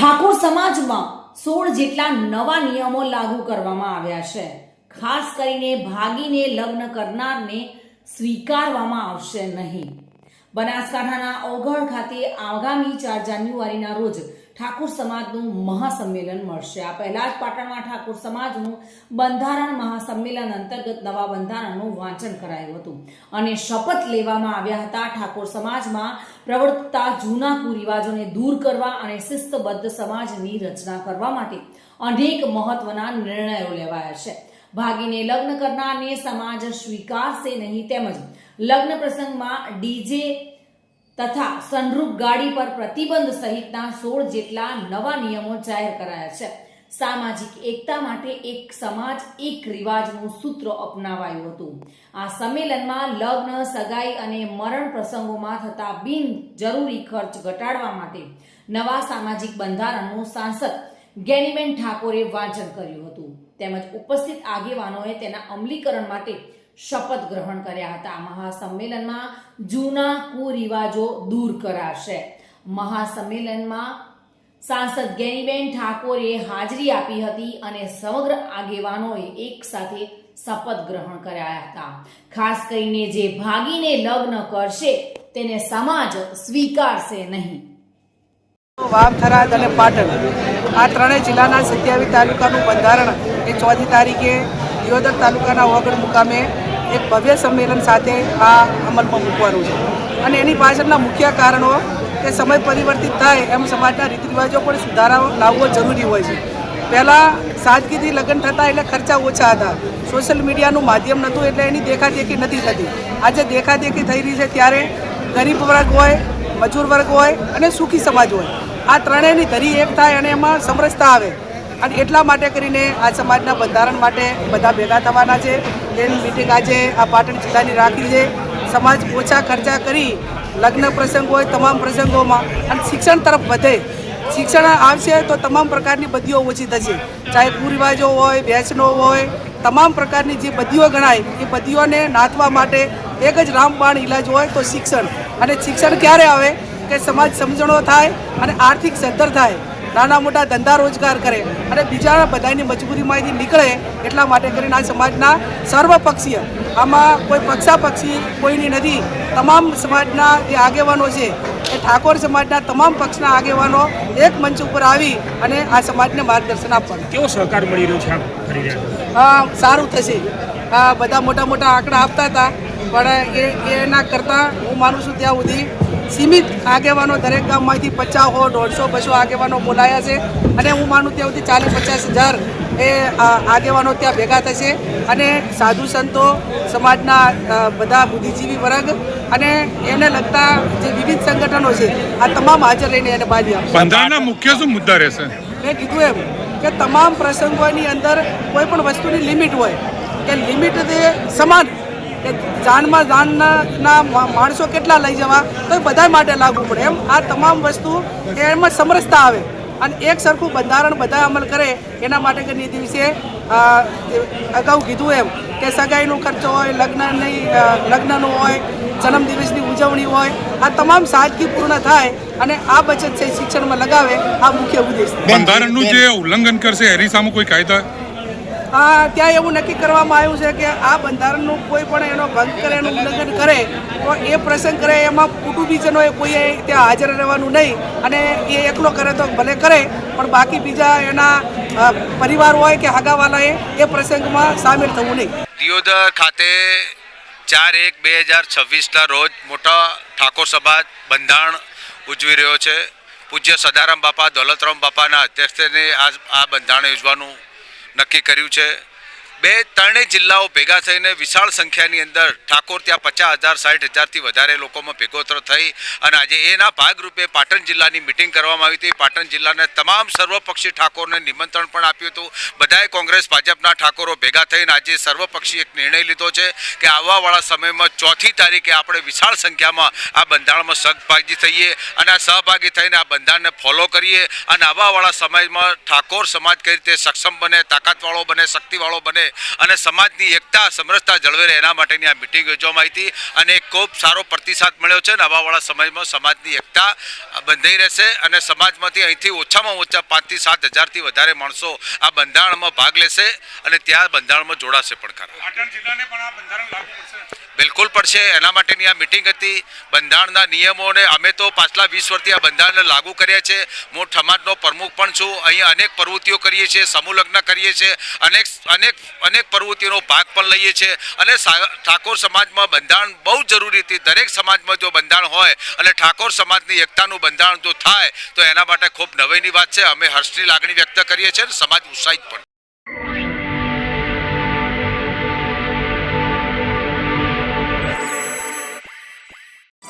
ઠાકોર સમાજમાં 16 જેટલા નવા નિયમો લાગુ કરવામાં આવ્યા છે। ખાસ કરીને ભાગીને લગ્ન કરનારને સ્વીકારવામાં આવશે નહીં। બનાસકાંઠાના ઓગળ ખાતે આગામી 4 જાન્યુઆરીના રોજ ઠાકોર સમાજનું મહાસંમેલન મળશે। આ પહેલા જ પાટણમાં ઠાકોર સમાજનું બંધારણ મહાસંમેલન અંતર્ગત નવા બંધારણનું વાંચન કરાયું હતું અને શપથ લેવામાં આવ્યા હતા। ઠાકોર સમાજમાં પ્રવર્તતા જૂના કુરિવાજોને દૂર કરવા અને શિસ્તબદ્ધ સમાજની રચના કરવા માટે અનેક મહત્વના નિર્ણયો લેવાયા છે। ભાગીને લગ્ન કરનારને સમાજ સ્વીકારશે નહીં, તેમજ લગ્ન પ્રસંગમાં ડીજે તથા સનરૂફ ગાડી પર પ્રતિબંધ સહિતના 16 જેટલા નવા નિયમો જાહેર કરાયા છે। સામાજિક એકતા માટે એક સમાજ એક રિવાજનું સૂત્ર અપનાવાયું હતું। આ સંમેલનમાં લગ્ન, સગાઈ અને મરણ પ્રસંગોમાં થતા બિનજરૂરી ખર્ચ ઘટાડવા માટે નવા સામાજિક બંધારણનું સાંસદ ગેનીબેન ઠાકોરે વાંચન કર્યું હતું, તેમજ ઉપસ્થિત આગેવાનોએ તેના અમલીકરણ માટે શપથ ગ્રહણ કર્યા હતા। મહાસંમેલનમાં જૂના કુરિવાજો દૂર કરાશે। મહાસંમેલનમાં સાંસદ ગેનીબેન ઠાકોરે હાજરી આપી હતી અને સમગ્ર આગેવાનોએ એક સાથે શપથ ગ્રહણ કર્યા હતા। ખાસ કરીને જે ભાગીને લગ્ન કરશે તેને સમાજ સ્વીકારશે નહીં। વાવ, થરાદ અને પાટણ આ ત્રણેય જિલ્લાના 27 તાલુકાનું બંધારણ એ 4મી તારીખે દિયોદર તાલુકાના ઓગળ મુકામે એક ભવ્ય સંમેલન સાથે આ અમલમાં મૂકવાનું છે અને એની પાછળના મુખ્ય કારણો કે સમય પરિવર્તિત થાય એમ સમાજના રીત રિવાજો પણ સુધારા લાવવો જરૂરી હોય છે। પહેલાં સાદગીથી લગ્ન થતા એટલે ખર્ચા ઓછા હતા, સોશિયલ મીડિયાનું માધ્યમ નહોતું એટલે એની દેખાદેખી નથી થતી। આજે દેખાદેખી થઈ રહી છે ત્યારે ગરીબ વર્ગ હોય, મજૂર વર્ગ હોય અને સુખી સમાજ હોય, આ ત્રણેયની ધરી એક થાય અને એમાં સમરસતા આવે અને એટલા માટે કરીને આ સમાજના બંધારણ માટે બધા ભેગા થવાના છે। એની મિટિંગ આજે આ પાટણ જિલ્લાની રાખી છે। સમાજ ઓછા ખર્ચા કરી લગ્ન પ્રસંગ હોય તમામ પ્રસંગોમાં અને શિક્ષણ તરફ વધે, શિક્ષણ આવશે તો તમામ પ્રકારની બદીઓ ઓછી થશે, ચાહે કુરિવાજો હોય, વ્યસનો હોય, તમામ પ્રકારની જે બદીઓ ગણાય એ બદીઓને નાથવા માટે એક જ રામબાણ ઇલાજ હોય તો શિક્ષણ। અને શિક્ષણ ક્યારે આવે કે સમાજ સમજણો થાય અને આર્થિક સદ્ધર થાય, નાના મોટા ધંધા રોજગાર કરે અને બીજા બધાની મજબૂરીમાંથી નીકળે। એટલા માટે કરીને આ સમાજના સર્વપક્ષીય, આમાં કોઈ પક્ષાપક્ષી કોઈની નથી, તમામ સમાજના જે આગેવાનો છે એ ઠાકોર સમાજના તમામ પક્ષના આગેવાનો એક મંચ ઉપર આવી અને આ સમાજને માર્ગદર્શન આપવાનું। કેવો સહકાર મળી રહ્યો છે? સારું થશે। બધા મોટા મોટા આંકડા આપતા હતા પણ એના કરતાં હું માનું છું ત્યાં સુધી સીમિત આગેવાનો દરેક ગામમાંથી 50, 100, 150, 200 આગેવાનો બોલાયા છે અને હું માનું ત્યાં સુધી 40-50 હજાર એ આગેવાનો ત્યાં ભેગા થશે અને સાધુ સંતો, સમાજના બધા બુદ્ધિજીવી વર્ગ અને એને લગતા જે વિવિધ સંગઠનો છે આ તમામ હાજર રહીને એને બાજી આપશે। બંધારણના મુખ્ય શું મુદ્દા રહેશે? મેં કીધું એમ કે તમામ પ્રસંગોની અંદર કોઈ પણ વસ્તુની લિમિટ હોય કે લિમિટ તે સમાન કે જાનમાં જાનના માણસો કેટલા લઈ જવા તો એ બધા માટે લાગુ પડે, એમ આ તમામ વસ્તુ એમાં સમરસતા આવે અને એક સરખું બંધારણ બધા અમલ કરે। એના માટે કરીને એ દિવસે અગાઉ કીધું એમ કે સગાઈનો ખર્ચો હોય, લગ્નનો હોય, જન્મદિવસની ઉજવણી હોય, આ તમામ સાદગી પૂર્ણ થાય અને આ બચત છે શિક્ષણમાં લગાવે, આ મુખ્ય ઉદ્દેશ। બંધારણનું જે ઉલ્લંઘન કરશે એની સામે કોઈ કાયદા? ત્યાં એવું નક્કી કરવામાં આવ્યું છે કે આ બંધારણનું કોઈ પણ એનો ભંગ કરે, એનું ઉલ્લંઘન કરે તો એ પ્રસંગ કરે એમાં કુટુંબીજનોએ કોઈએ ત્યાં હાજર રહેવાનું નહીં અને એ એકલો કરે તો ભલે કરે પણ બાકી બીજા એના પરિવાર હોય કે હગાવાલાએ એ પ્રસંગમાં સામેલ થવું નહીં। દિયોદર ખાતે 4/1/2026ના રોજ મોટા ઠાકોર સમાજ બંધારણ ઉજવી રહ્યો છે। પૂજ્ય સદારામ બાપા, દોલતરામ બાપાના અધ્યક્ષસ્થાને આ બંધારણ યોજવાનું નક્કી કર્યું છે। ત્રણેય જિલ્લાઓ ભેગા થઈને વિશાળ સંખ્યાની અંદર ઠાકોર ત્યાં 50,000, 60,000થી વધારે લોકોમાં ભેગોતર થઈ અને આજે એના ભાગરૂપે પાટણ જિલ્લાની મિટિંગ કરવામાં આવી હતી। પાટણ જિલ્લાના તમામ સર્વપક્ષી ઠાકોરને નિમંત્રણ પણ આપ્યું હતું। બધાએ કોંગ્રેસ ભાજપના ઠાકોરો ભેગા થઈને આજે સર્વપક્ષી એક નિર્ણય લીધો છે કે આવવાવાળા સમયમાં 4મી તારીખે આપણે વિશાળ સંખ્યામાં આ બંધારણમાં સહભાગી થઈએ અને આ સહભાગી થઈને આ બંધારણને ફોલો કરીએ અને આવવાવાળા સમયમાં ઠાકોર સમાજ કઈ રીતે સક્ષમ બને, તાકાતવાળો બને, શક્તિવાળો બને અને સમાજની એકતા સમરસતા જળવાઈ રહે એના માટેની આ મિટિંગ યોજવામાં આવી હતી અને ખૂબ સારો પ્રતિસાદ મળ્યો છે અને આવવાવાળા સમયમાં સમાજની એકતા બંધાઈ રહેશે અને સમાજમાંથી અહીંથી ઓછામાં ઓછા 5 થી 7 હજારથી વધારે માણસો આ બંધારણમાં ભાગ લેશે અને ત્યાં બંધારણમાં જોડાશે પણ ખરા. પાટણ જિલ્લાને પણ આ બંધારણ લાગુ પડશે. બિલકુલ પડશે. એના માટેની આ મિટિંગ હતી. બંધારણના નિયમોને અમે તો પાછલા 20 વર્ષથી આ બંધારણને લાગુ કર્યા છે. હું સમાજનો પ્રમુખ પણ છું. અહીંયા અનેક પ્રવૃત્તિઓ કરીએ છીએ, સમૂહ લગ્ન કરીએ છીએ, અનેક પ્રવૃત્તિઓનો ભાગ પણ લઈએ છીએ અને ઠાકોર સમાજમાં બંધારણ બહુ જરૂરી હતી. દરેક સમાજમાં જો બંધારણ હોય અને ઠાકોર સમાજની એકતાનું બંધારણ જો થાય તો એના માટે ખૂબ નવાઈની વાત છે. અમે હર્ષની લાગણી વ્યક્ત કરીએ છીએ અને સમાજ ઉત્સાહિત પણ.